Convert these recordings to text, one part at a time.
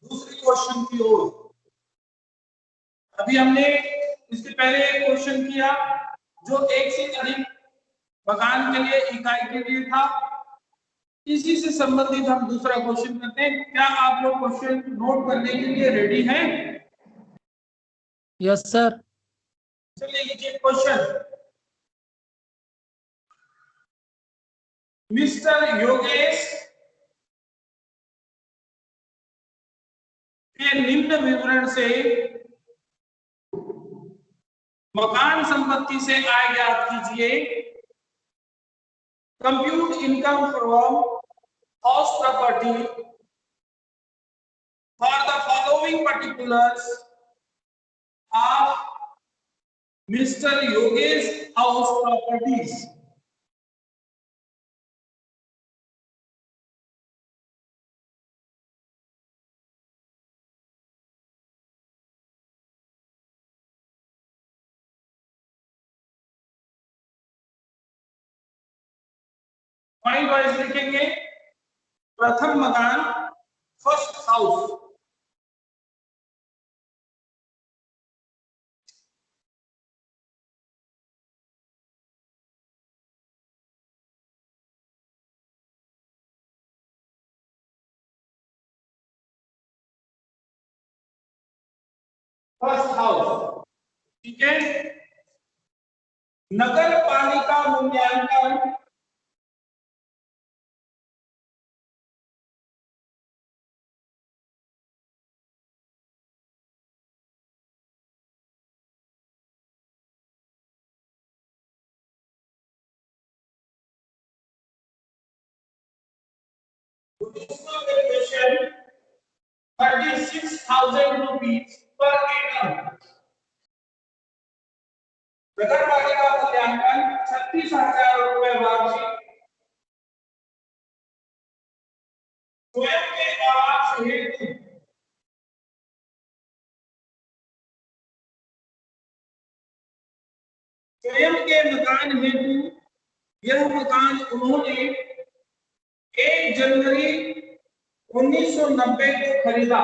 दूसरी क्वेश्चन की ओर। अभी हमने इसके पहले एक क्वेश्चन किया जो एक से अधिक मकान के लिए इकाई के लिए था। इसी से संबंधित हम दूसरा क्वेश्चन करते हैं। क्या आप लोग क्वेश्चन नोट करने के लिए रेडी हैं? Yes sir. चलिए लीजिए क्वेश्चन। मिस्टर योगेश के निम्न विवरण से मकान संपत्ति से आय ज्ञात कीजिए। Compute income from house property for the following particulars of mister Yogesh house properties. Point wise लिखेंगे। प्रथम मकान, फर्स्ट हाउस। फर्स्ट हाउस, ठीक है। नगर पालिका मूल्यांकन वैल्यूएशन 36,000 रुपीज पर एनम। नगर पालिका मूल्यांकन 36,000 रुपए वार्षिक। स्वयं के आवास हेतु स्वयं के मकान हेतु यह मकान उन्होंने 1 जनवरी 1990 को खरीदा।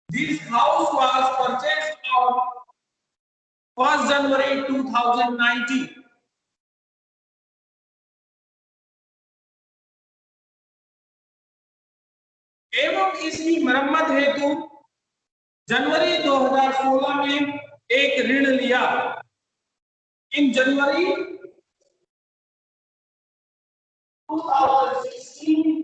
This house was purchased on 1 January 2019. एवं इसकी मरम्मत हेतु जनवरी 2016 में एक ऋण लिया। इन जनवरी 2016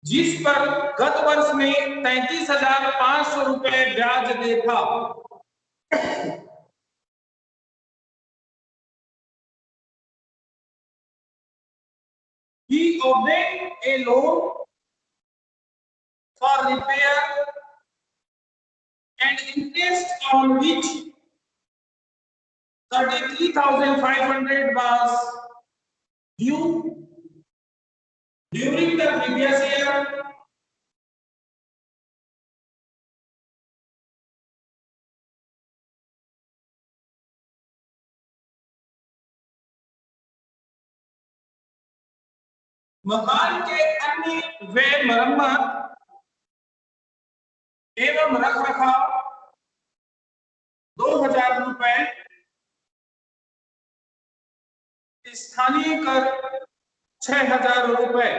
जिस पर गत वर्ष में 33,500 रुपए ब्याज देखा। He obtained a loan for repair and interest on which 33,500 was due during the previous year. मकान के अन्य व्यय मरम्मत एवं रख रखाव 2,000 रुपए, स्थानीय कर 6,000 रुपए।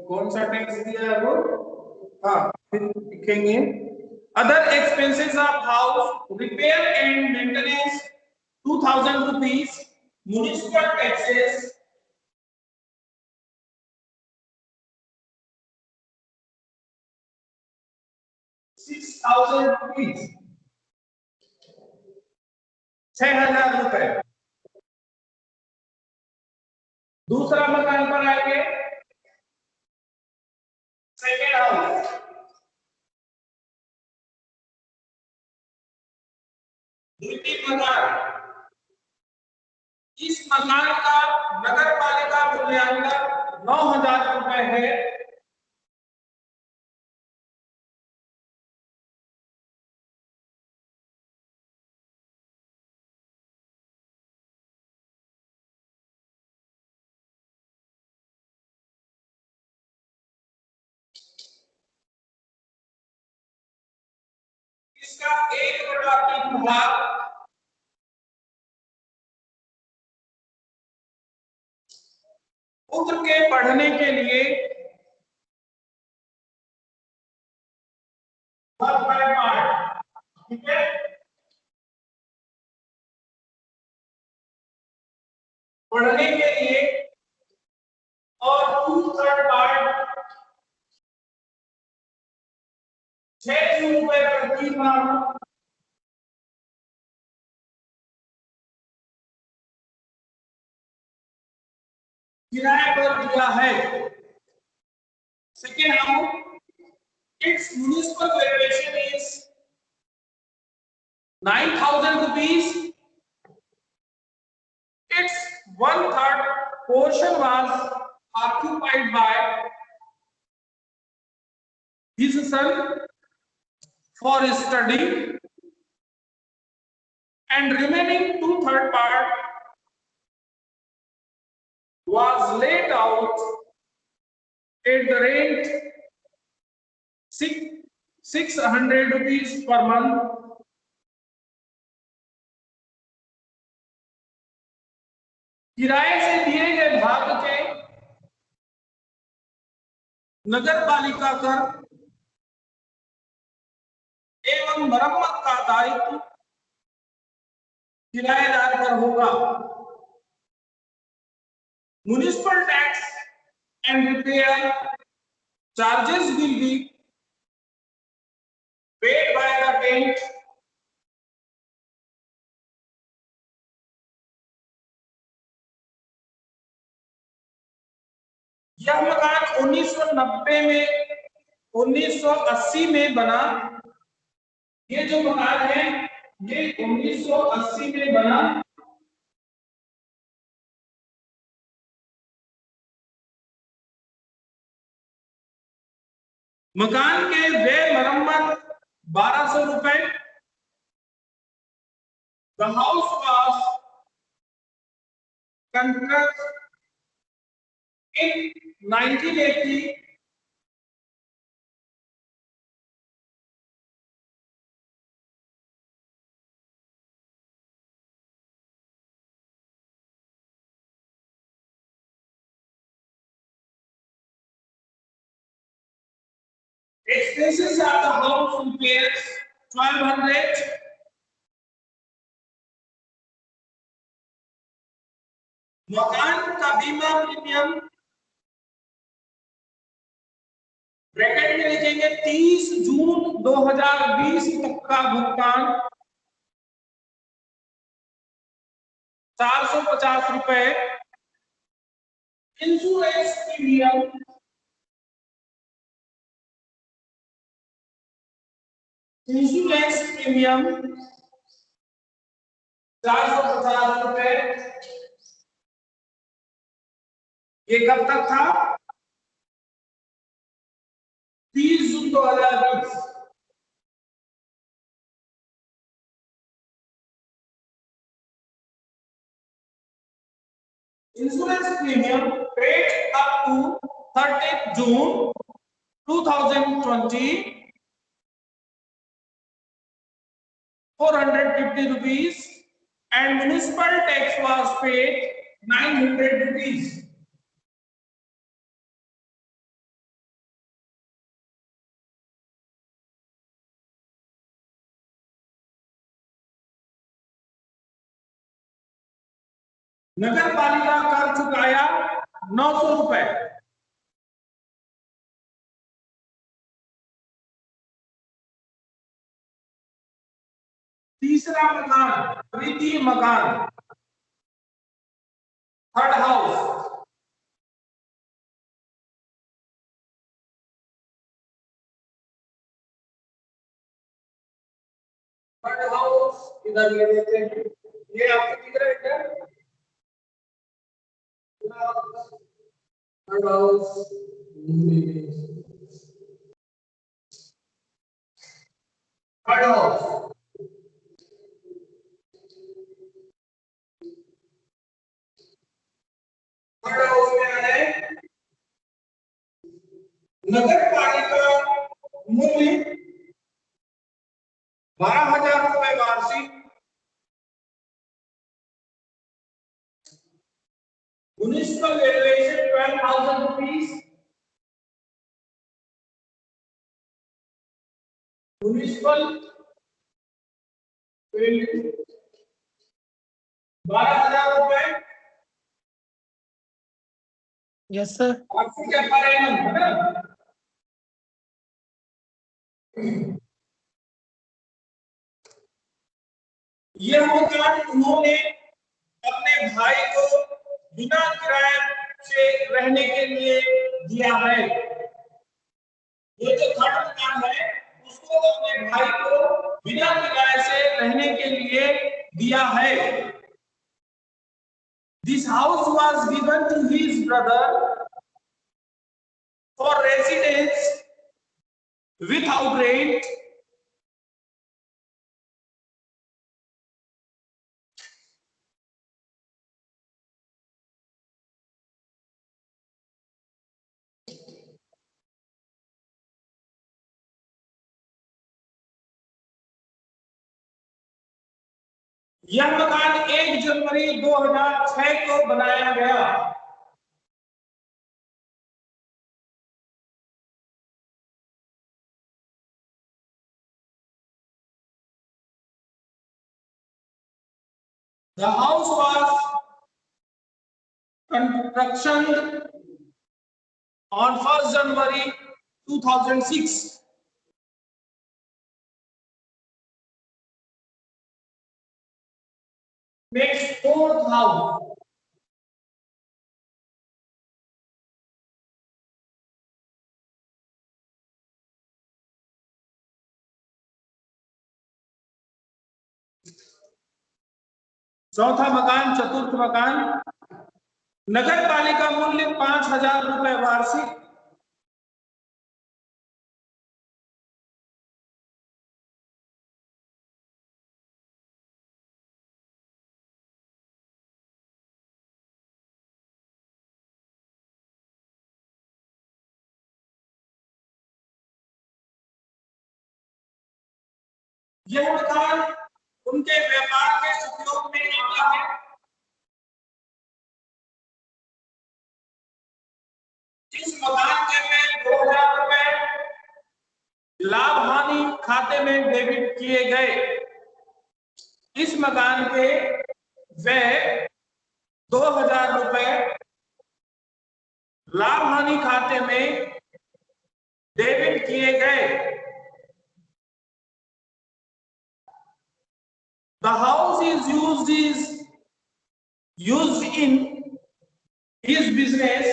कौन सा टैक्स दिया है वो? हाँ, फिर लिखेंगे other expenses of house repair and maintenance 2,000 rupees, municipal taxes ₹6,000, 6,000 रुपए। दूसरा मकान पर आएंगे, सेकेंड हाउस, द्वितीय मकान। इस मकान का नगर पालिका मूल्यांकन 9,000 रुपए है। इसका 1/3 भाग पुत्र के पढ़ने के लिए ठीक है, पढ़ने के लिए, और 2/3 600 रुपए प्रति माह किराए पर दिया है। Second house, its municipal valuation is 9,000 rupees. Its 1/3 portion was occupied by his son for study, and remaining 2/3 part was laid out at the rent 600 rupees per month. किराए से दिए गए भाग के नगर पालिका कर एवं मरम्मत का दायित्व किराएदार पर होगा। Municipal tax and repair charges will be paid by the tent. यह मकान 1990 में 1980 में बना। ये जो मकान है ये 1980 में बना। मकान के व्यय मरम्मत 1,200 रुपए। The house was constructed in 1980 expenses of the house repairs 1,200, मकान का बीमा प्रीमियम ब्रैकेट में लिखेंगे 30 जून 2020 तक का भुगतान 450 रुपए। इंश्योरेंस प्रीमियम 450 रुपए। ये कब तक था? 30 जून 2020। Insurance premium paid up to 30th June 2020, 450 rupees, and municipal tax was paid 900 rupees. नगर पालिका कर चुकाया 900 रुपए। तीसरा मकान, तृतीय मकान, थर्ड हाउस, थर्ड हाउस इधर ले लेते हैं, ये आपको दिख रहा है क्या? Third house, third house, third house में आ रहा है नगर पालिका मूल्य 12,000 रुपए वार्षिक, municipal valuation 12,000 rupees, municipal value 12,000 रुपए, यस सर। वार्षिक क्या पा रहे हैं हम, है ना? यह मकान उन्होंने अपने भाई को बिना किराए से रहने के लिए दिया है। ये जो थर्ड मकान है उसको अपने भाई को बिना किराए से रहने के लिए दिया है। This house was given to his brother for residence without rent. यह मकान 1 जनवरी 2006 को बनाया गया। The house was constructed on 1st January 2006. Next, fourth house. चौथा मकान, चतुर्थ मकान, नगर पालिका मूल्य 5,000 रुपए वार्षिक, यह मकान उनके व्यापार के उपयोग में आता है। इस मकान के में 2,000 रुपए लाभ हानि खाते में डेबिट किए गए। इस मकान के वे 2,000 रुपए लाभ हानि खाते में डेबिट किए गए। The house is used in his business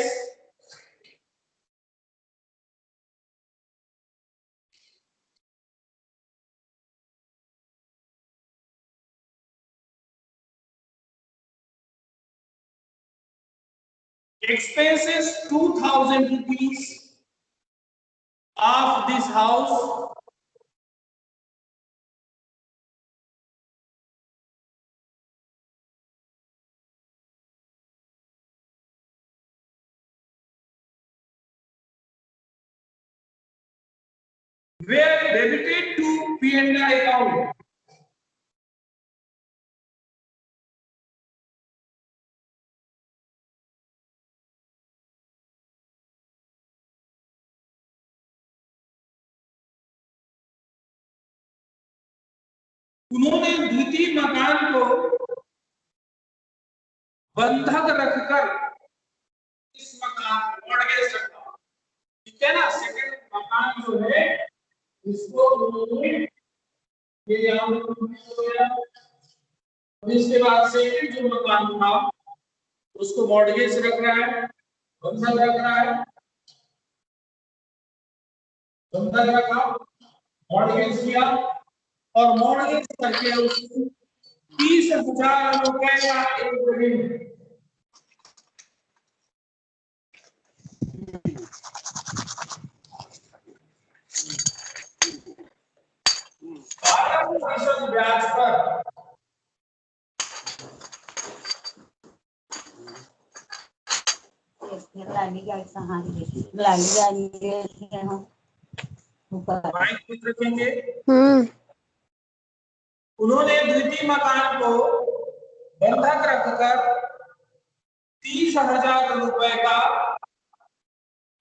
expenses 2,000 rupees of this house were debited to P&I account. उन्होंने द्वितीय मकान को बंधक रखकर इस मकान मॉर्गेज रखा, ठीक है ना। सेकंड मकान जो है इसको उन्होंने ये यहाँ पे complete हो गया। अब इसके बाद सेकंड जो मकान था उसको मॉर्गेज रख रहा है, बंधक रख रहा है, बंधक रखा, मॉर्गेज किया और मॉर्गेज करके उसको 30,000 रुपए का एक ऋण ब्याज पर माइक कुछ रखेंगे। उन्होंने द्वितीय मकान को बंधक रखकर 30,000 रुपए का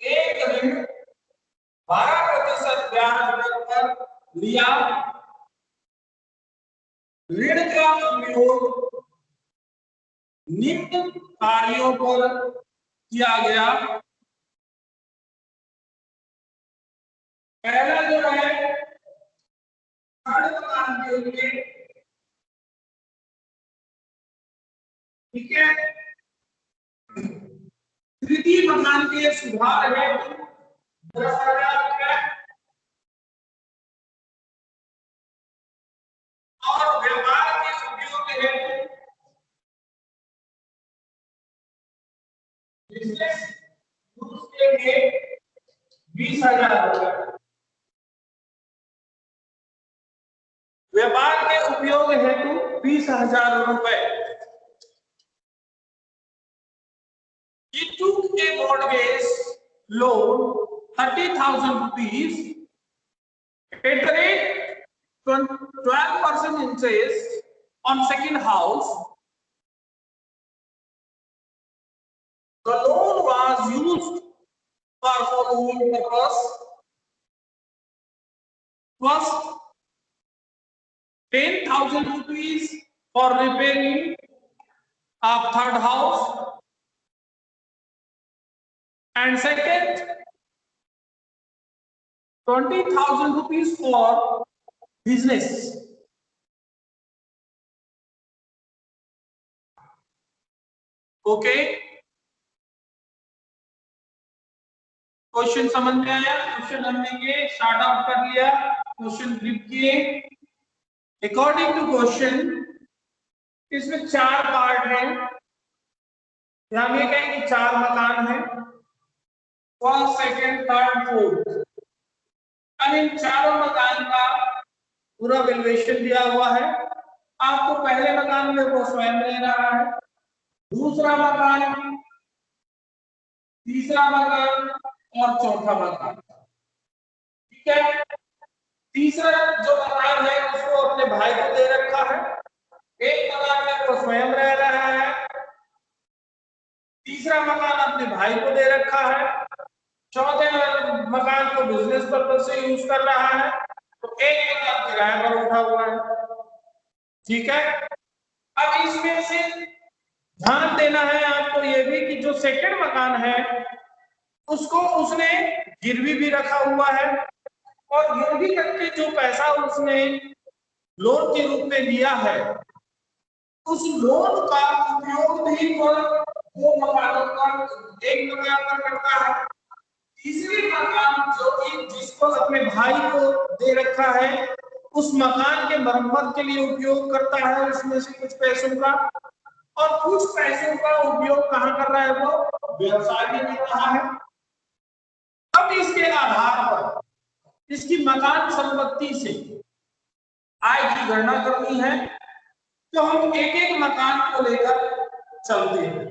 एक ऋण 12% ब्याज दर पर लिया। ऋण का उपयोग निम्न कार्यों पर किया गया। पहला जो है मकान के लिए, ठीक है, तृतीय मकान के सुधार है 10,000 रुपए और व्यापार के उपयोग हेतु बिजनेस यूज के लिए 20,000 रुपए। व्यापार के उपयोग हेतु 20,000 रुपए। He took a mortgage loan 30,000 rupees at the rate 12% interest on second house. The loan was used for following purpose. First, 10,000 rupees for repairing of third house, and second 20,000 rupees for business. Okay, question समझ में आया? Question हमने ये start out कर लिया, question grip किए। According to question इसमें 4 part हैं। हम ये कहें कि 4 मकान हैं, फर्स्ट, सेकंड, थर्ड, फोर्थ। अब इन चारों मकान का पूरा वैल्यूएशन दिया हुआ है। आपको पहले मकान में वो स्वयं रह रहा है, दूसरा मकान, तीसरा मकान और चौथा मकान, ठीक है। तीसरा जो मकान है उसको अपने भाई को दे रखा है, एक मकान में वो स्वयं रह रहा है, तीसरा मकान अपने भाई को दे रखा है, चौथे मकान को बिजनेस पर्पज से यूज कर रहा है, तो एक मकान किराए पर उठा हुआ है, ठीक है। अब इसमें से ध्यान देना है आपको ये भी कि जो सेकंड मकान है उसको उसने गिरवी भी रखा हुआ है और गिरवी करके जो पैसा उसने लोन के रूप में लिया है उस लोन का उपयोग भी वो दो मकानों पर, एक मकान पर करता है, तीसरी मकान जो कि जिसको अपने भाई को दे रखा है उस मकान के मरम्मत के लिए उपयोग करता है उसमें से कुछ पैसों का, और कुछ पैसों का उपयोग कहाँ कर रहा है, वो व्यवसाय में कर रहा है। अब इसके आधार पर इसकी मकान संपत्ति से आय की गणना करनी है, तो हम एक एक मकान को लेकर चलते हैं।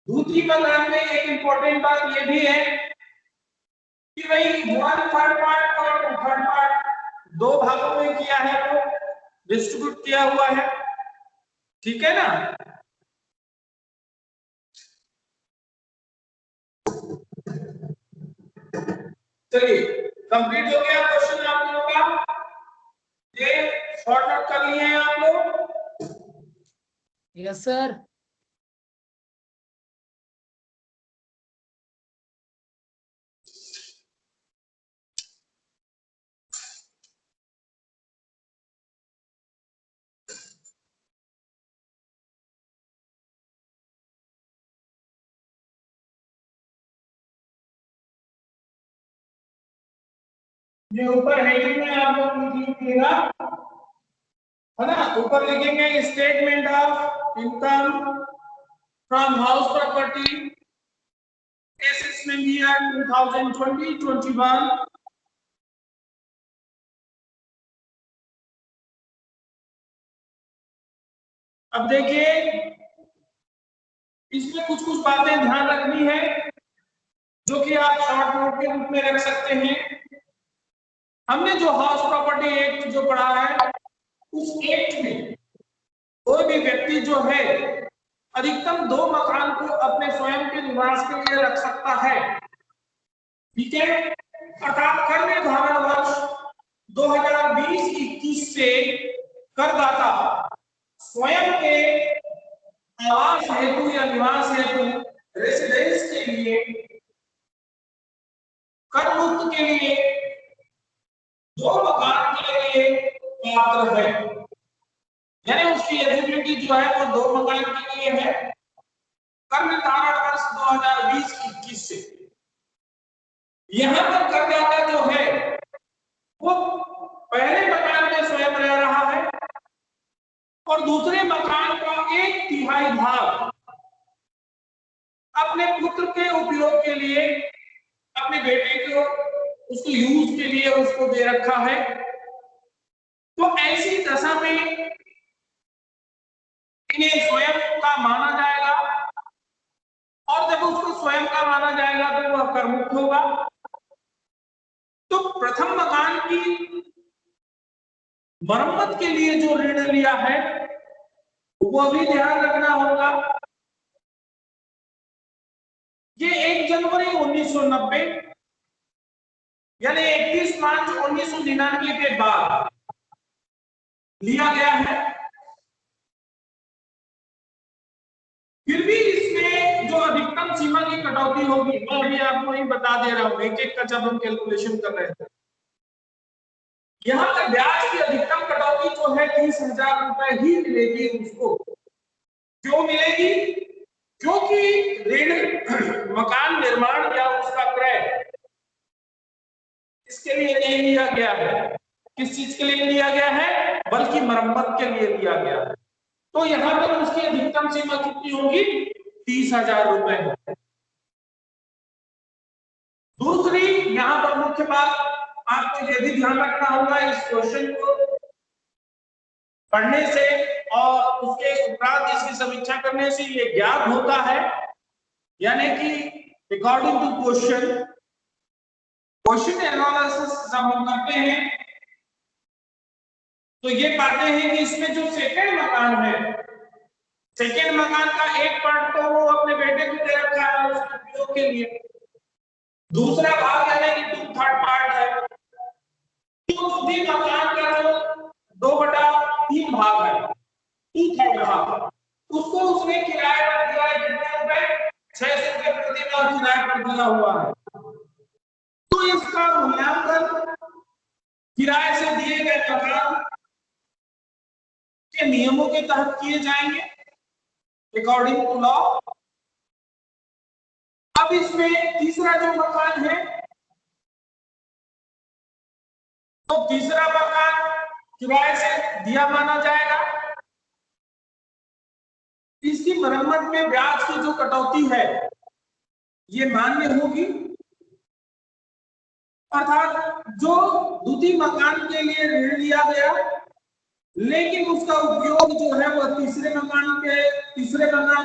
दूसरी मकान में एक इंपॉर्टेंट बात ये भी है कि भाई 1/3 पार्ट और 2/3 पार्ट दो भागों में किया है, वो डिस्ट्रीब्यूट किया हुआ है, ठीक है ना। चलिए कंप्लीट हो गया क्वेश्चन आप लोगों का। ये शॉर्ट कर लिए हैं आप लोग? Yes sir. ये ऊपर हेडिंग में आप लोग लिखिएगा, है ना? ऊपर लिखेंगे statement of income from house property assessment year 2020-21। अब देखिए, इसमें कुछ कुछ बातें ध्यान रखनी है जो कि आप शॉर्ट नोट के रूप में रख सकते हैं। हमने जो हाउस प्रॉपर्टी एक्ट जो पढ़ा है, उस एक्ट में कोई भी व्यक्ति जो है अधिकतम 2 मकान को अपने स्वयं के निवास के लिए रख सकता है, ठीक है? अर्थात कर निर्धारण वर्ष 2020-21 से करदाता स्वयं के आवास हेतु या निवास हेतु रेसिडेंस के लिए कर मुक्त के लिए 2 मकान के लिए पात्र है, यानी उसकी एलिजिबिलिटी जो है वो 2 मकान के लिए है कर निर्धारण वर्ष 2020-21 से। यहां पर करदाता जो है वो पहले मकान में स्वयं रह रहा है और दूसरे मकान का 1/3 भाग अपने पुत्र के उपयोग के लिए, अपने बेटे को उसको यूज के लिए उसको दे रखा है। तो ऐसी दशा में इन्हें स्वयं का माना जाएगा और जब उसको स्वयं का माना जाएगा तो वह कर मुक्त होगा। तो प्रथम मकान की मरम्मत के लिए जो ऋण लिया है वो भी ध्यान रखना होगा। ये 1 जनवरी 1990 यानी 31 मार्च 1999 के बाद लिया गया है। फिर भी इसमें जो अधिकतम सीमा की कटौती होगी वो भी आपको ही बता दे रहा हूं, एक एक का जब हम कैलकुलेशन कर रहे थे। यहाँ पर ब्याज की अधिकतम कटौती जो है 30,000 रुपए ही मिलेगी उसको। क्यों मिलेगी? क्योंकि ऋण मकान निर्माण या उसका क्रय इसके लिए नहीं लिया गया है। किस चीज के लिए लिया गया है? बल्कि मरम्मत के लिए लिया गया है। तो यहाँ पर उसकी अधिकतम सीमा कितनी होगी? 30,000 रुपए। दूसरी यहाँ पर मुख्य बात आपको यह भी ध्यान रखना होगा, इस क्वेश्चन को पढ़ने से और उसके उपरांत इसकी समीक्षा करने से ये ज्ञात होता है, यानी कि अकॉर्डिंग टू क्वेश्चन एनालिसिस जब हम करते हैं तो ये पाते हैं कि इसमें जो सेकंड मकान है, सेकंड मकान का एक पार्ट तो वो अपने बेटे को दे रखा है उसके उपयोग के लिए, दूसरा भाग यानी कि 2/3 पार्ट है। तो उसी मकान का जो 2/3 भाग है, 2/3 भाग, उसको उसने किराए पर दिया है। कितने रुपए? 600 रुपए प्रति माह किराए पर दिया हुआ है। तो इसका मूल्यांकन किराए से दिए गए मकान के नियमों के तहत किए जाएंगे अकॉर्डिंग टू लॉ। अब इसमें तीसरा जो मकान है, तो तीसरा मकान किराए से दिया माना जाएगा। इसकी मरम्मत में ब्याज की जो कटौती है ये मान्य होगी, अर्थात जो द्वितीय मकान के लिए ऋण लिया गया लेकिन उसका उपयोग जो है वो तीसरे मकान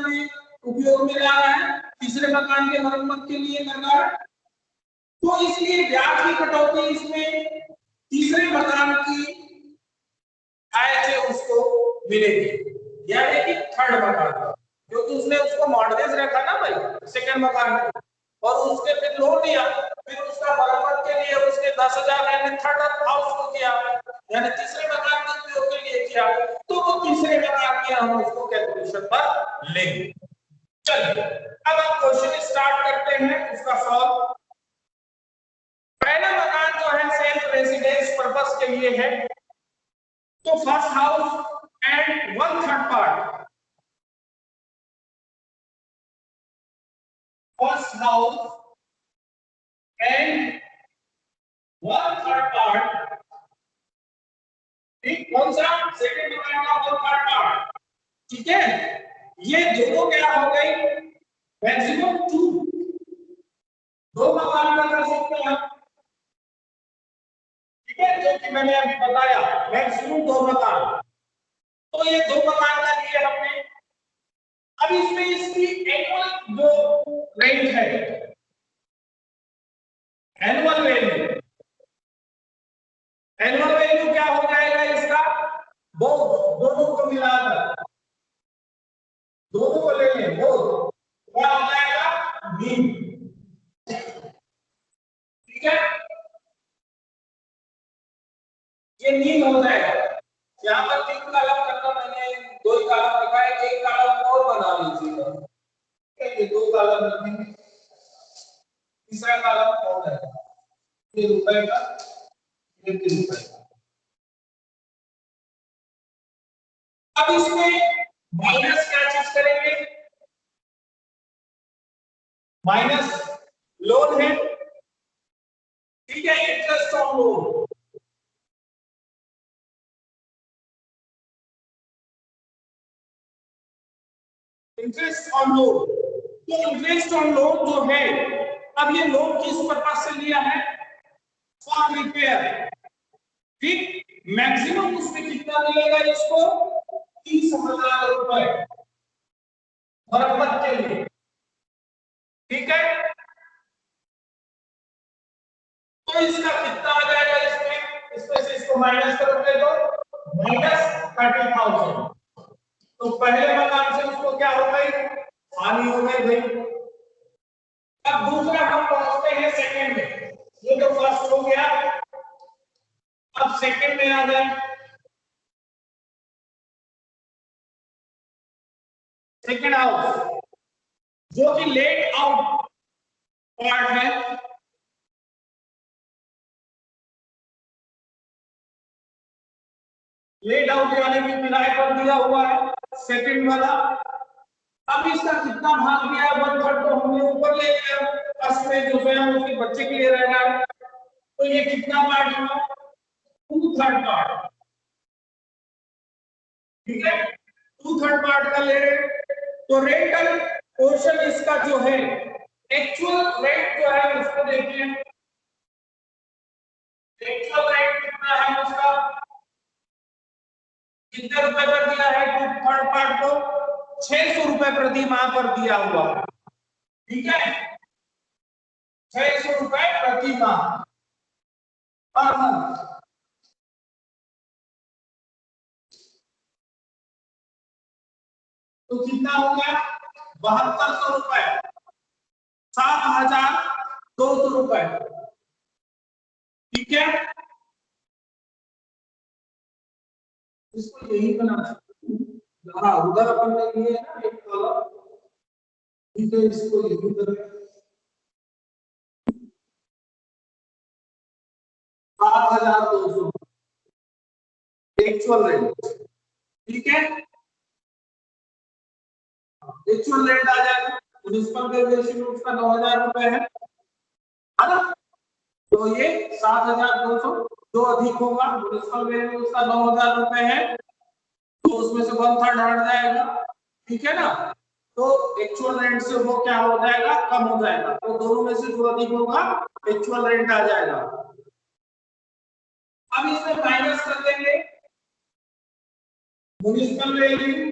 में उपयोग में ला रहा है, तीसरे मकान के मरम्मत के लिए कर रहा है, तो इसलिए ब्याज की कटौती इसमें तीसरे मकान की आय से उसको मिलेगी, यानी कि थर्ड मकान, क्योंकि उसने उसको मॉर्गेज रखा ना भाई सेकंड मकान की, और उसके फिर लोन लिया, फिर उसका मरम्मत के लिए उसके 10,000 यानी थर्ड हाउस को किया, यानी तीसरे मकान के उपयोग के लिए किया। किया, तो वो तीसरे मकान की हम उसको कैलकुलेशन पर लेंगे। चलिए अब हम क्वेश्चन स्टार्ट करते हैं उसका सॉल्व। पहला मकान जो है सेल्फ रेजिडेंस पर्पस के लिए है, तो first house and 1/3 part, first house and 1/3 part, ठीक, कौन सा सेकंड मकान का 1/3 पार्ट, ठीक है। ये दोनों क्या हो गई, मैक्सिमम 2 मकान का कर सकते हैं, ठीक है, जो कि मैंने अभी बताया मैक्सिमम 2 मकान। तो ये 2 मकान का लिए हमने। अब इसमें इसकी एनुअल जो रेंट है, एनुअल वैल्यू, एनुअल वैल्यू क्या हो जाएगा इसका, वो दोनों को मिलाकर दोनों को ले लें, वो क्या हो जाएगा, मीन, ठीक है, ये मीन हो जाएगा। यहाँ पर 3 कॉलम करना, मैंने 2 ही कॉलम रखा है, एक कॉलम और बना लीजिएगा, ठीक है, ये 2 कॉलम रखेंगे, तीसरा कॉलम कौन है, ये रुपए का, ये रुपए का। अब इसमें माइनस क्या चीज करेंगे, माइनस लोन है, ठीक है, interest on loan, interest on loan. तो इंटरेस्ट ऑन लोन जो है, अब ये लोन किस पर्पज से लिया है, फॉर रिपेयर, ठीक, मैक्सिमम उसमें कितना मिलेगा इसको, 30,000 रुपए मरम्मत के लिए, ठीक है। तो इसका कितना आ जाएगा, इसमें से इसको माइनस करोगे तो -30,000। तो पहले मकान से उसको क्या हो गई, हानि हो गई भाई। अब दूसरा हम पहुंचते हैं सेकंड में, ये तो फर्स्ट हो गया, अब सेकंड में आ जाए। सेकंड हाउस जो कि लेट आउट पार्ट है, लेट आउट यानी कि किराए पर दिया हुआ है सेकंड वाला। अब इसका कितना भाग दिया है, 1/3 तो हमने ऊपर ले लिया, फर्स्ट में जो है उसके बच्चे के लिए रह रहा है, तो ये कितना पार्ट हुआ, 2/3 पार्ट, ठीक है, 2/3 पार्ट का ले रहे। तो रेंटल पोर्शन इसका जो है, एक्चुअल रेंट जो है उसको देखिए, एक्चुअल रेंट कितना है उसका, कितने रुपए पर दिया है 2/3 पार्ट को, 600 रुपए प्रति माह पर दिया हुआ, ठीक है, 600 रुपए प्रति माह पर मंथ। तो कितना हो गया, 7200 रुपए, 7,200 रुपए, ठीक है। इसको यही बना सकते हैं, हाँ उधर अपन ने लिए है ना एक कॉलम, ठीक है, इसको यही करें, 7,200 एक्चुअल रेंट, ठीक है, एक्चुअल रेंट आ जाएगा। म्युनिसिपल वैल्यूएशन उसका 9,000 रुपए है ना, तो ये 7,200 जो अधिक होगा, म्युनिसिपल वैल्यू उसका 9,000 रुपए है, तो उसमें से 1/3 हट जाएगा, ठीक है ना। तो एक्चुअल रेंट से वो क्या हो जाएगा, कम हो जाएगा, तो दोनों में से जो अधिक होगा एक्चुअल रेंट आ जाएगा। अब इसमें माइनस कर देंगे म्युनिसिपल वैल्यू,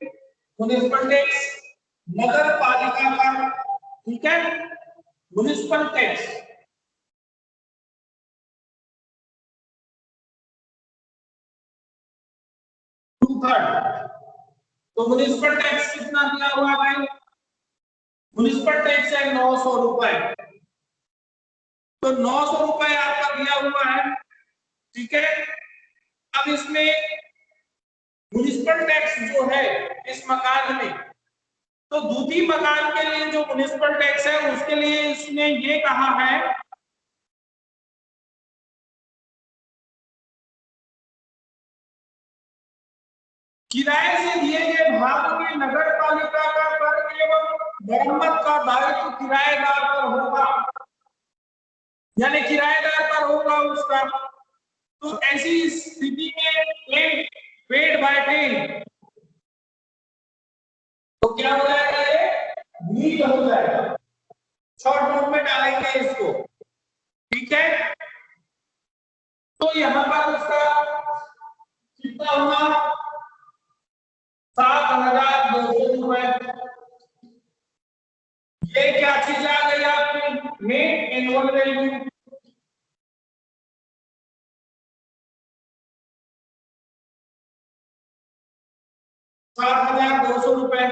म्युनिसिपल टैक्स, नगर पालिका कर, ठीक है, म्युनिसिपल टैक्स, तो म्युनिसिपल टैक्स कितना दिया हुआ है भाई, म्युनिसिपल टैक्स है 900 रुपए, तो 900 रुपए आपका दिया हुआ है, ठीक है। अब इसमें म्युनिसिपल टैक्स जो है इस मकान में, तो द्वितीय मकान के लिए जो म्युनिसिपल टैक्स है उसके लिए इसने ये कहा है किराए से दिए गए भाग के नगर पालिका का कर एवं मरम्मत का दायित्व किराएदार पर होगा, यानी किराएदार पर होगा उसका। तो ऐसी स्थिति में पेड बाय टेन तो क्या हो जाएगा, ये नीट हो जाएगा, शॉर्ट नोट में डालेंगे इसको, ठीक है। तो यहां पर उसका कितना हुआ, 7,200 रुपए। ये क्या चीज आ गई आपकी नेट एनुअल वैल्यू, ₹7,200।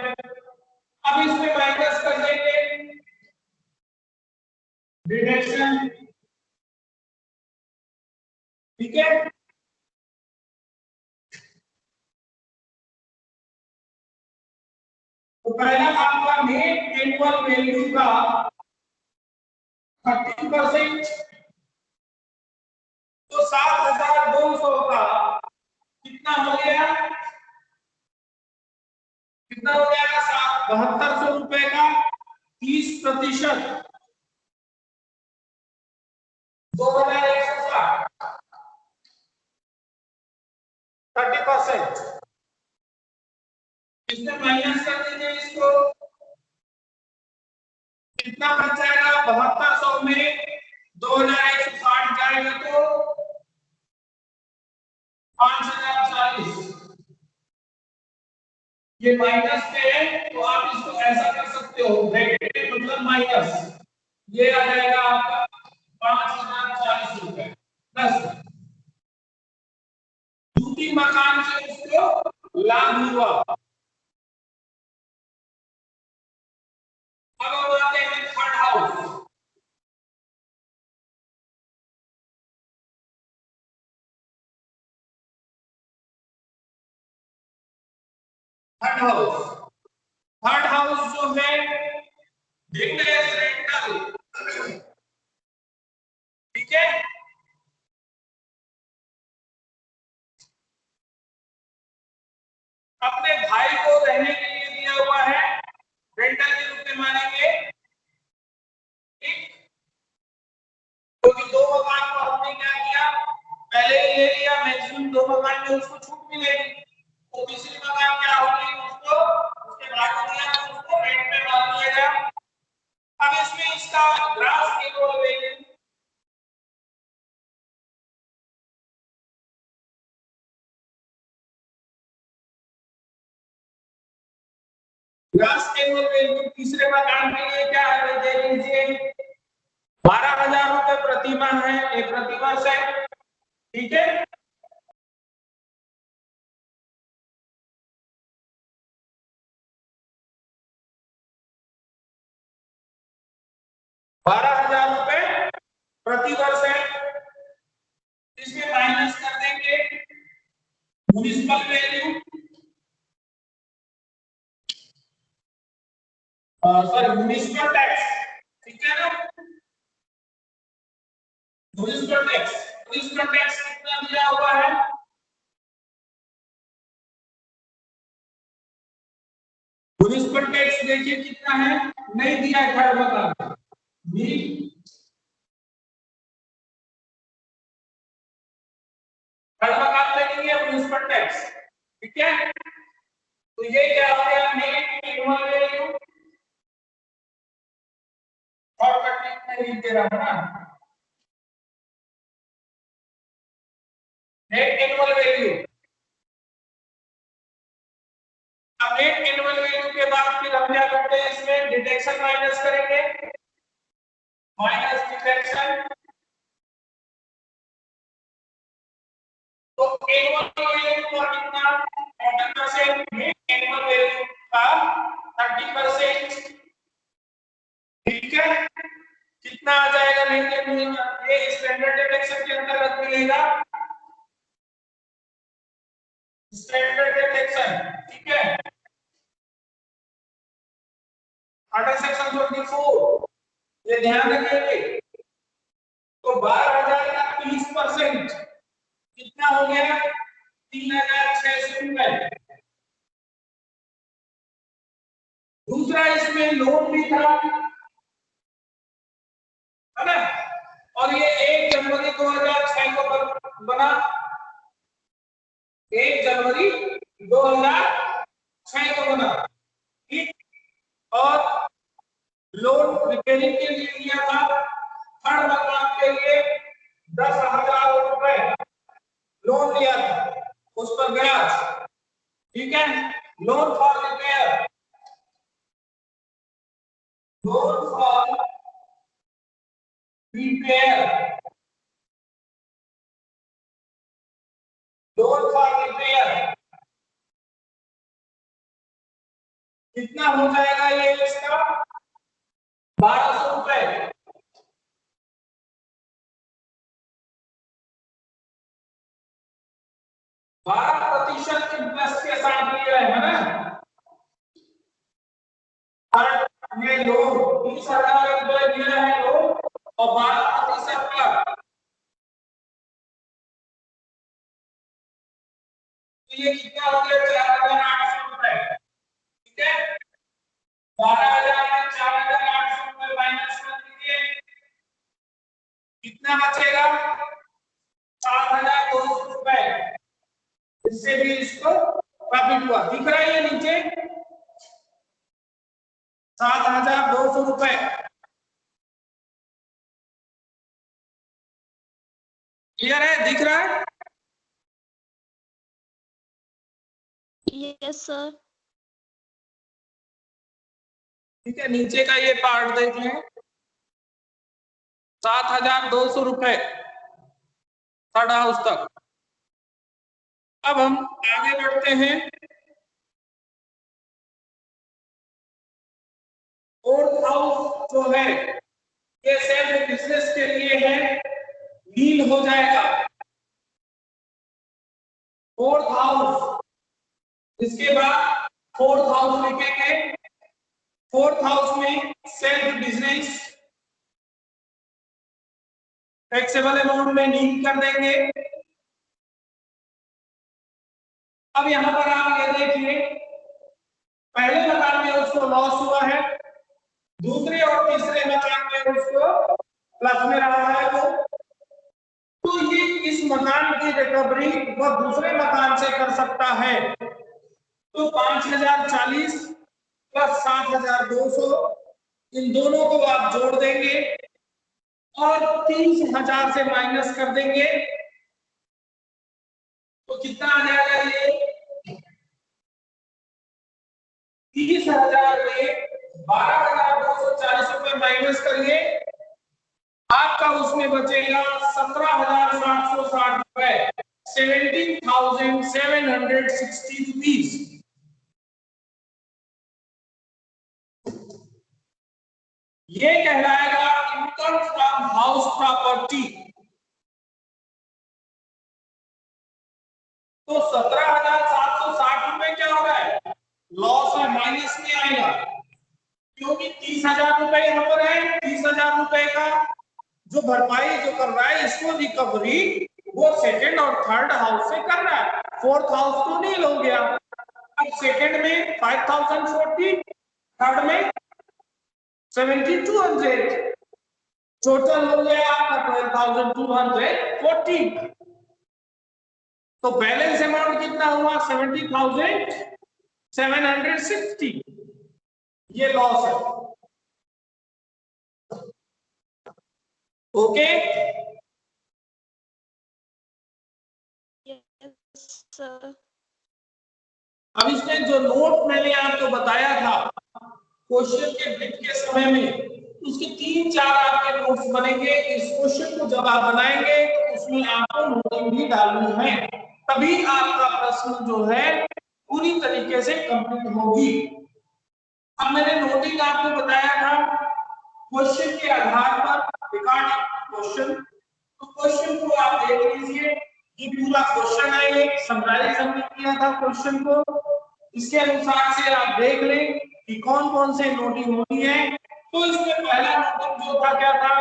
अब इसमें माइनस कर देंगे डिडक्शन, ठीक है। तो पहला आपका नेट एनुअल वैल्यू का 30%, तो 7,200 का कितना हो गया, कितना हो जाएगा, 7,7200 रुपए का 30%, 2,160, 30%। इसमें माइनस कर दीजिए इसको, कितना बच जाएगा, 7,200 में 2,160 जाएगा तो 5,040। ये माइनस पे है तो आप इसको ऐसा कर सकते हो, ब्रैकेट मतलब माइनस, ये आ जाएगा आपका 5,040 रुपए प्लस दूसरी मकान से उसको लाभ हुआ। अब हम आते हैं थर्ड हाउस। थर्ड हाउस जो है विंडोज रेंटल, ठीक है। अपने भाई को रहने के लिए दिया हुआ है, रेंटल के रूप में मानेंगे, ठीक। क्योंकि दो मकान को हमने क्या किया, पहले ही ले लिया, मैक्सिमम 2 मकान में उसको छूट मिलेगी, तो तीसरी मकान क्या होगी, उसको उसके भाई को दिया तो उसको रेंट पे डाल दिया गया। अब इसमें इसका grass annual value, grass annual value तीसरे मकान के लिए क्या है, देख लीजिए, 12,000 रुपए प्रति माह है, एक प्रति वर्ष है, ठीक है। ₹12,000 प्रति वर्ष है, इसमें माइनस कर देंगे municipal value, sorry municipal tax, ठीक है ना। म्युनिसिपल टैक्स कितना दिया हुआ है, म्युनिसिपल टैक्स देखिए कितना है, नहीं दिया है थर्ड मकान में, थर्ड मकान में नहीं है म्युनिसिपल टैक्स, ठीक है। तो ये क्या हो गया, नेट एनुअल वैल्यू, शॉर्टकट में लिख दे रहा हूं ना, नेट एनुअल वैल्यू। अब नेट एनुअल वैल्यू के बाद फिर हम क्या करते हैं, इसमें डिडक्शन माइनस करेंगे, माइनस डिडक्शन, तो एनुअल वैल्यू का कितना, 40%, नेट एनुअल वैल्यू का 30%, ठीक है। कितना आ जाएगा, ये स्टैंडर्ड डिडक्शन के अंतर्गत मिलेगा, स्टैंडर्ड ध्यान रखिए। तो 12,000 का 30% कितना हो गया? 3,600 रुपए। दूसरा इसमें लोन भी था, है ना, और ये 1 जनवरी 2006 को बना। 1 जनवरी 2006 को बना, ठीक। और लोन रिपेयरिंग के लिए लिया था, थर्ड मकान के लिए 10,000 रुपए लोन लिया था, उस पर ब्याज, ठीक है। Loan for repair, loan for repair, loan for repair कितना हो जाएगा? ये इसका 1,200 रुपए। %12 इंटरेस्ट के साथ लिया है ना। और ये लोन 20,000 रुपए दिया है लोन, और 12% का, तो ये कितना हो गया? 4,800 रुपए, ठीक है। 12,000 में 4,800 रुपए माइनस कर दीजिए, कितना बचेगा? 7,200 रुपए। इससे भी इसको प्रॉफिट हुआ, दिख रहा है ये नीचे 7,200 रुपए। क्लियर है? दिख रहा है? Yes sir. ठीक है, नीचे का ये पार्ट देख लें, 7,200 रुपए थर्ड हाउस तक। अब हम आगे बढ़ते हैं। फोर्थ हाउस जो है ये सेल्फ बिजनेस के लिए है, लीन हो जाएगा। फोर्थ हाउस, इसके बाद फोर्थ हाउस लिखेंगे। फोर्थ हाउस में सेल्फ बिजनेस टैक्सेबल अमाउंट में लीन कर देंगे। अब यहां पर आप ये देखिए, पहले मकान में उसको लॉस हुआ है, दूसरे और तीसरे मकान में उसको प्लस में रहा है वो, तो ये इस मकान की रिकवरी वह दूसरे मकान से कर सकता है। तो 5,040 प्लस 7,200, इन दोनों को आप जोड़ देंगे और 30,000 से माइनस कर देंगे, तो कितना आ जाएगा? ये 30,000 में 12,240 रुपए माइनस करिए, आपका उसमें बचेगा 17,760 रुपए, 17,760 रुपीज। ये कहलाएगा इनकम फ्रॉम हाउस प्रॉपर्टी। तो 17,760 रुपए क्या हो रहा है? लॉस है, माइनस में आएगा, क्योंकि 30,000 रुपए यहाँ पर है। 30,000 रुपए का जो भरपाई जो कर रहा है, इसको रिकवरी वो सेकंड और थर्ड हाउस से कर रहा है, फोर्थ हाउस तो नहीं हो गया। अब सेकंड में 5,040, थर्ड में 7,200, टोटल हो गया आपका 12,240। तो बैलेंस अमाउंट कितना हुआ? 70,760। ये लॉस है। Okay, yes sir. अब इसमें जो नोट मैंने आपको बताया था क्वेश्चन के बिट के समय में, उसके 3-4 आपके नोट्स बनेंगे। इस क्वेश्चन को जब आप बनाएंगे तो उसमें आपको नोटिंग भी डालनी है, तभी आपका प्रश्न जो है पूरी तरीके से कंप्लीट होगी। अब मैंने नोटिंग आपको बताया था क्वेश्चन के आधार पर, रिकॉर्डिंग क्वेश्चन, तो क्वेश्चन को आप देख लीजिए। ये पूरा क्वेश्चन है, ये समराइज हमने किया था क्वेश्चन को, इसके अनुसार से आप देख लें कि कौन कौन से नोटिंग होनी है। तो इसमें इसमें पहला नोटिस जो था क्या था,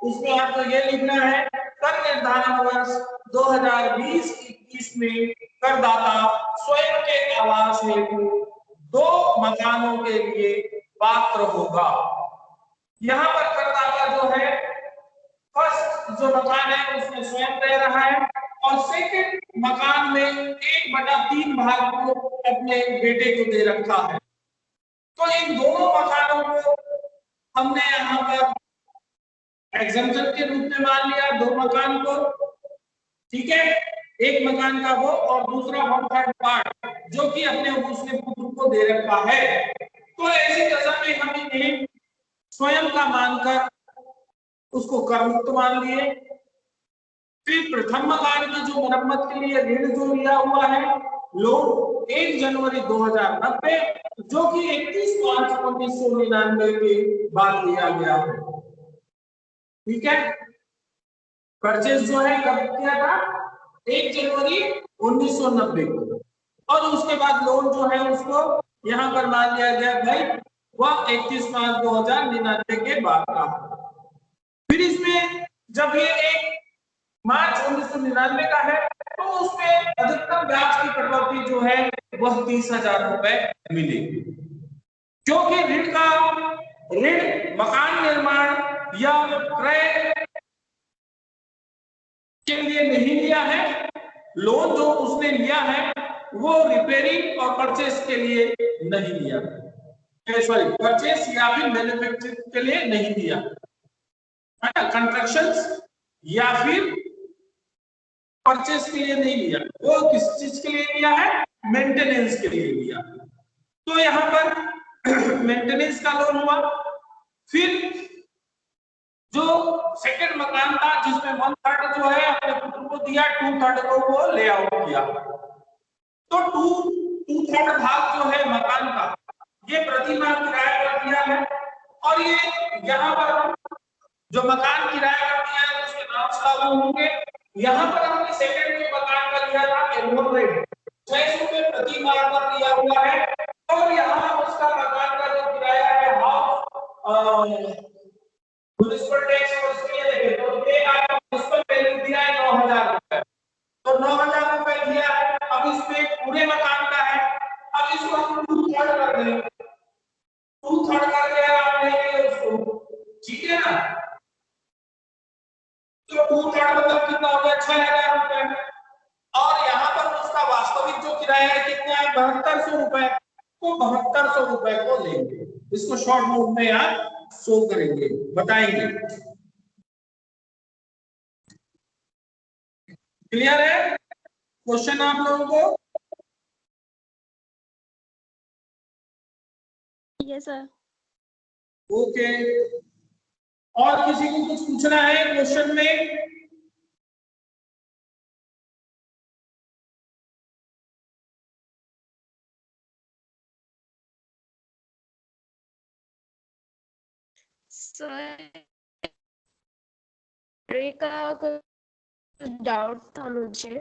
उसमें आपको ये लिखना है कर निर्धारण वर्ष 2020-21 में करदाता स्वयं के आवास हेतु 2 मकानों के लिए पात्र होगा। यहाँ पर करदाता जो है फर्स्ट जो मकान है उसमें स्वयं रह रहा है और सेकंड मकान में 1/3 भाग को अपने बेटे को दे रखा है। तो इन दोनों मकानों को हमने यहाँ पर एग्जाम्पल के रूप में मान लिया, 2 मकान को, ठीक है। एक मकान का वो और दूसरा 1/3 पार्ट जो कि अपने उसने पुत्र को दे रखा है। तो ऐसी दशा में हम इन्हें स्वयं का मानकर उसको कर मुक्त मान लिए। फिर प्रथम मकान की जो मरम्मत के लिए ऋण जो लिया हुआ है लोन 1 जनवरी 2090 जो कि 31 मार्च 1999 के बाद लिया गया है, ठीक है। परचेज जो है कब किया था, 1 जनवरी 1990 को, और उसके बाद लोन जो है उसको यहां पर मान लिया गया भाई वह 31 मार्च 2099 के बाद का। फिर इसमें जब ये 1 मार्च 1999 का है तो उसमें अधिकतम ब्याज की कटौती जो है वह 30,000 रुपए मिलेगी, क्योंकि ऋण मकान निर्माण या क्रय के लिए नहीं लिया है। लोन जो उसने लिया है वो रिपेयरिंग और परचेस के लिए नहीं लिया, सॉरी परचेस या फिर मैन्युफैक्चरिंग के लिए नहीं लिया, कंस्ट्रक्शंस या फिर परचेस के लिए नहीं लिया। वो किस चीज के लिए लिया है, मेंटेनेंस के लिए लिया। तो यहाँ पर मेंटेनेंस का लोन हुआ। फिर जो सेकंड मकान था जिसमें 1/3 जो है अपने पुत्र को दिया, 2/3 को वो ले आउट किया। तो 2/3 भाग जो है मकान का ये प्रति माह किराए पर दिया है, और ये यहाँ पर जो मकान किराए पर दिया है उसके नाम से लागू होंगे। यहाँ पर हमने सेकंड जो मकान का दिया था एनुअल रेट 600 रुपए प्रति माह पर दिया हुआ है, और यहाँ उसका मकान का जो किराया है हाफ म्युनिसिपल टैक्स और उसके लिए देखें तो ये आपका म्युनिसिपल वैल्यू दिया है 9,000 रुपए, तो 9,000 रुपए दिया है। अब इसमें पूरे मकान का है, अब इसको हम 2/3 कर दें, 2/3 कर दिया आप लेंगे उसको, ठीक है ना। तो 2/3 मतलब कितना हो गया, 6,000 रुपए, और यहाँ पर उसका वास्तविक जो किराया है कितना है, 7200 रुपए। तो 7200 रुपए को लेंगे, इसको शॉर्ट नोट में आप शो करेंगे, बताएंगे। क्लियर है क्वेश्चन आप लोगों को? Yes sir. ओके, और किसी को कुछ पूछना है क्वेश्चन में? सर का कुछ डाउट था मुझे।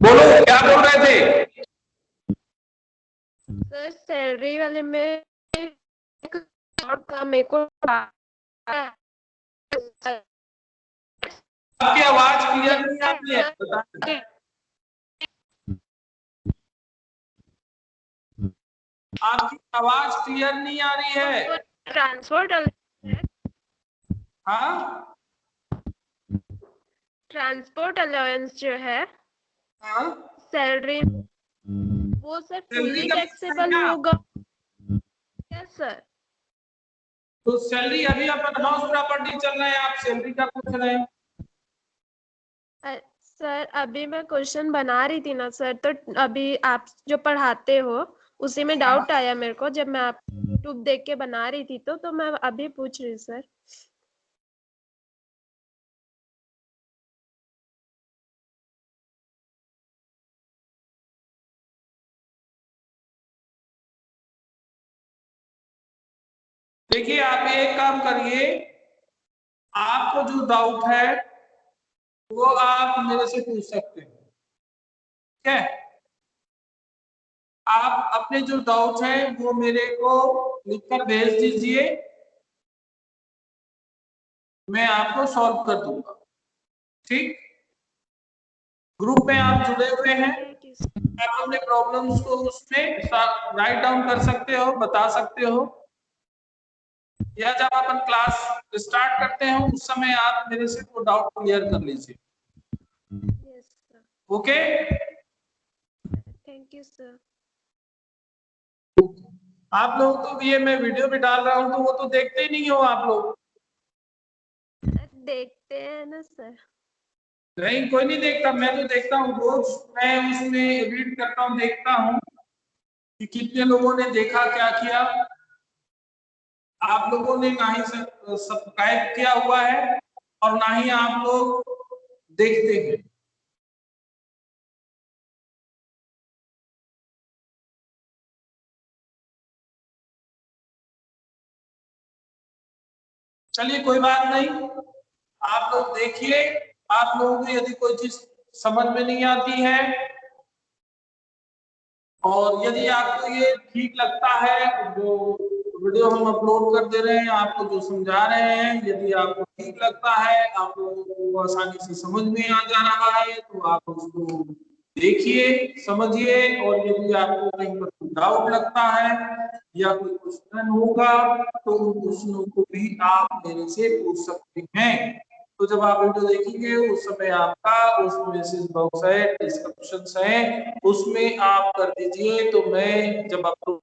बोलो क्या बोल रहे थे? सर सैलरी वाले में डाउट था मेरे को। आपकी आवाज क्लियर नहीं आ रही है, आपकी आवाज क्लियर नहीं आ रही है। ट्रांसपोर्ट हाँ ट्रांसपोर्ट अलाउंस जो है हाँ, सैलरी वो सर फुल्ली सैलरी का टैक्सेबल क्या? होगा? Yes sir. तो सैलरी अभी अपन हाउस प्रॉपर्टी चल रहा है, आप सैलरी का पूछ रहे हैं? सर अभी मैं क्वेश्चन बना रही थी ना सर, तो अभी आप जो पढ़ाते हो उसी में डाउट आया मेरे को, जब मैं आप यूट्यूब देख के बना रही थी तो मैं अभी पूछ रही हूँ सर। देखिए आप एक काम करिए, आपको जो डाउट है वो आप मेरे से पूछ सकते हैं, ठीक है। आप अपने जो डाउट हैं वो मेरे को लिखकर भेज दीजिए, मैं आपको सॉल्व कर दूंगा, ठीक। ग्रुप में आप जुड़े हुए हैं, ठीक है सर। आप अपने प्रॉब्लम्स को उसमें राइट डाउन कर सकते हो, बता सकते हो, या जब अपन क्लास स्टार्ट करते हैं उस समय आप मेरे से वो डाउट क्लियर कर लीजिए, yes sir. Okay. Thank you sir. आप लोग तो ये मैं वीडियो भी डाल रहा हूँ तो वो तो देखते ही नहीं हो आप लोग। देखते हैं ना सर। नहीं, कोई नहीं देखता, मैं तो देखता हूँ रोज, मैं उसमें रीड करता हूँ, देखता हूँ कि कितने लोगों ने देखा, क्या किया। आप लोगों ने ना ही सब्सक्राइब किया हुआ है और ना ही आप लोग देखते हैं। चलिए कोई बात नहीं, आप लोग देखिए। आप लोगों को यदि कोई चीज समझ में नहीं आती है और यदि आपको ये ठीक लगता है, जो वीडियो हम अपलोड कर दे रहे हैं, आपको जो समझा रहे हैं, यदि आपको ठीक लगता है, आप लोगों को आसानी से समझ में आ जा रहा है, तो आप उसको देखिए, समझिए। और यदि आपको कहीं पर कोई डाउट लगता है या कोई क्वेश्चन होगा तो उन क्वेश्चनों को भी आप मेरे से पूछ सकते हैं। तो जब आप वीडियो देखेंगे उस समय आपका उस मैसेज बॉक्स है, डिस्क्रिप्शन है, उसमें आप कर दीजिए, तो मैं जब अपलोड